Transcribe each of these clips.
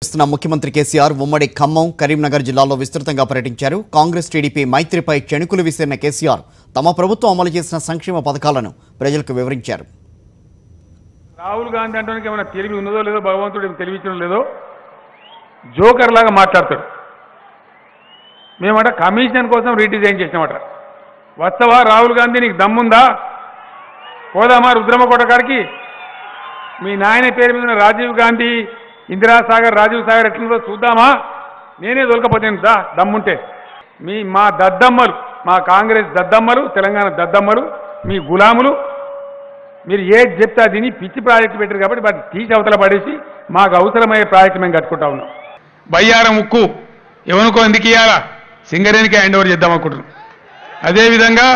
ముఖ్యమంత్రి కేసీఆర్ ఉమ్మడి ఖమ్మం కరీంనగర్ జిల్లాల్లో విస్తృతంగా పర్యటించారు. కాంగ్రెస్ టీడీపీ మైత్రిపై చెణుకులు విసిరిన కేసీఆర్ తమ ప్రభుత్వం అమలు చేసిన సంక్షేమ పథకాలను ప్రజలకు వివరించారు. రాహుల్ గాంధీ అంటానికి ఏమైనా తెలివి ఉన్నదో లేదో భగవంతుడు తెలివించడం లేదో జోకర్ లాగా మాట్లాడతాడు. మేమట కమిషన్ కోసం రీడిజైన్ చేసినామట. వస్తవా రాహుల్ గాంధీ, నీకు దమ్ముందా? పోదామా రుద్రమకోట గారికి? మీ నాయన పేరు మీద రాజీవ్ గాంధీ, ఇందిరాసాగర్, రాజీవ్ సాగర్ ఎట్లుందో చూద్దామా? నేనే దొరకపోతాను దా దమ్ముంటే. మా దద్దమ్మలు, మా కాంగ్రెస్ దద్దమ్మలు, తెలంగాణ దద్దమ్మలు, మీ గులాములు, మీరు ఏది చెప్తే దీన్ని పిచ్చి ప్రాజెక్టు పెట్టారు కాబట్టి వాటి తీసి అవతల పడేసి మాకు అవసరమయ్యే ప్రాజెక్టు మేము కట్టుకుంటా ఉన్నాం. బయ్యారం ఉక్కు ఎవరికో ఎందుకు ఇవ్వాలా? సింగరేణికి హ్యాండ్ ఓవర్ చేద్దాం అనుకుంటున్నాం. అదేవిధంగా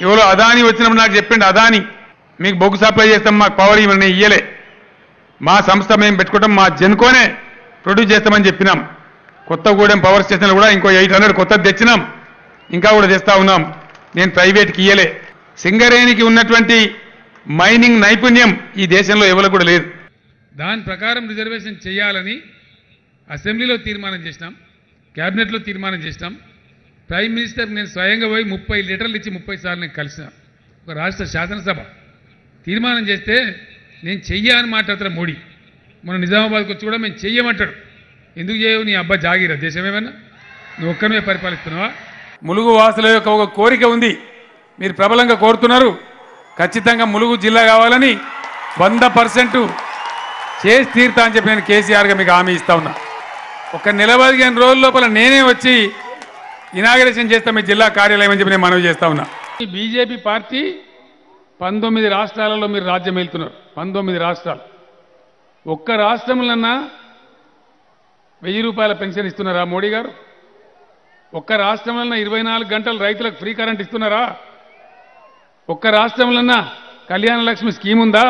ఎవరో అదాని వచ్చినప్పుడు నాకు చెప్పిండు, అదాని మీకు బొగ్గు సప్లై చేస్తాం, మాకు పవర్ ఇవన్నీ ఇయ్యలే, మా సంస్థ మేము పెట్టుకుంటాం, మా జెన్కోనే ప్రొడ్యూస్ చేస్తామని చెప్పినాం. కొత్తగూడెం పవర్ స్టేషన్లో కూడా ఇంకో 800 కొత్తది తెచ్చినాం, ఇంకా కూడా తెస్తా ఉన్నాం. నేను ప్రైవేట్కి ఇయ్యలే. సింగరేణికి ఉన్నటువంటి మైనింగ్ నైపుణ్యం ఈ దేశంలో ఎవరికి కూడా లేదు. దాని ప్రకారం రిజర్వేషన్ చేయాలని అసెంబ్లీలో తీర్మానం చేసినాం, క్యాబినెట్లో తీర్మానం చేసినాం. ప్రైమ్ మినిస్టర్ నేను స్వయంగా పోయి 30 లీటర్లు ఇచ్చి 30 సార్లు నేను కలిసిన. ఒక రాష్ట్ర శాసనసభ తీర్మానం చేస్తే నేను చెయ్యని మాట్లాడతాను మోడీ. మన నిజామాబాద్కి వచ్చి కూడా మేము చెయ్యమంటాడు. ఎందుకు చేయవు? నీ అబ్బా జాగిరా దేశం ఏమన్నా? నువ్వు ఒక్కనే పరిపాలిస్తున్నావా? ములుగు వాసుల యొక్క ఒక కోరిక ఉంది, మీరు ప్రబలంగా కోరుతున్నారు. ఖచ్చితంగా ములుగు జిల్లా కావాలని 100% చేసి తీరుతా అని చెప్పి నేను కేసీఆర్గా మీకు హామీ ఇస్తా ఉన్నా. ఒక 15 రోజుల లోపల నేనే వచ్చి ఇనాగరేషన్ చేస్తా మీ జిల్లా కార్యాలయం అని చెప్పి నేను మనవి చేస్తా ఉన్నా. ఈ బీజేపీ పార్టీ 19 రాష్ట్రాలలో మీరు రాజ్యం వెళ్తున్నారు. 19 రాష్ట్రాలు. ఒక్క రాష్ట్రంలోన్నా 1000 రూపాయల పెన్షన్ ఇస్తున్నారా మోడీ గారు? ఒక్క రాష్ట్రంలో 24 గంటలు రైతులకు ఫ్రీ కరెంట్ ఇస్తున్నారా? ఒక్క రాష్ట్రంలో కళ్యాణ లక్ష్మి స్కీమ్ ఉందా?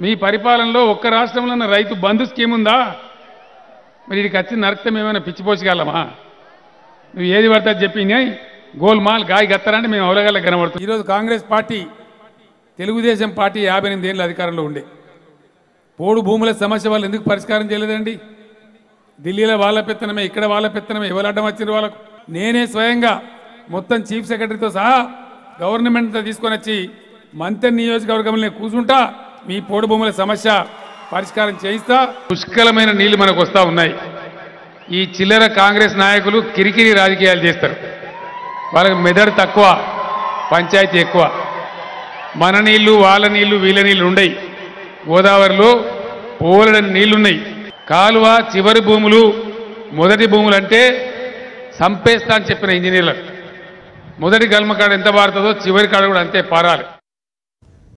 మీ పరిపాలనలో ఒక్క రాష్ట్రంలో రైతు బంధు స్కీమ్ ఉందా? మరి ఇది వచ్చి నరకం ఏమైనా పిచ్చిపోచగలమా? నువ్వు ఏది పడితే చెప్పినాయి గోల్మాల్ గాయ గత్తరంటే మేము అవలగల్ల కనబడుతుంది. ఈరోజు కాంగ్రెస్ పార్టీ, తెలుగుదేశం పార్టీ 58 ఏళ్ళ అధికారంలో ఉండే పోడు భూముల సమస్య వాళ్ళు ఎందుకు పరిష్కారం చేయలేదండి? ఢిల్లీలో వాళ్ళ పెత్తనమే, ఇక్కడ వాళ్ళ పెత్తనమే, ఎవరు అడ్డం వచ్చిన వాళ్ళకు? నేనే స్వయంగా మొత్తం చీఫ్ సెక్రటరీతో సహా గవర్నమెంట్ తీసుకొని వచ్చి మంత్రి నియోజకవర్గంలో కూర్చుంటా, మీ పోడు భూముల సమస్య పరిష్కారం చేయిస్తా. పుష్కలమైన నీళ్లు మనకు వస్తూ ఉన్నాయి. ఈ చిల్లర కాంగ్రెస్ నాయకులు కిరికిరి రాజకీయాలు చేస్తారు. వాళ్ళకి మెదడు తక్కువ, పంచాయతీ ఎక్కువ. మన నీళ్లు, వాళ్ళ నీళ్లు, వీళ్ళ నీళ్లు ఉండయి. గోదావరిలో పోలడని నీళ్లున్నాయి. కాలువ చివరి భూములు, మొదటి భూములు అంటే సంపేస్తా అని చెప్పిన ఇంజనీర్లకు మొదటి గల్మ కాడ ఎంత పారుతుందో చివరి కాడ కూడా అంతే పారాలి.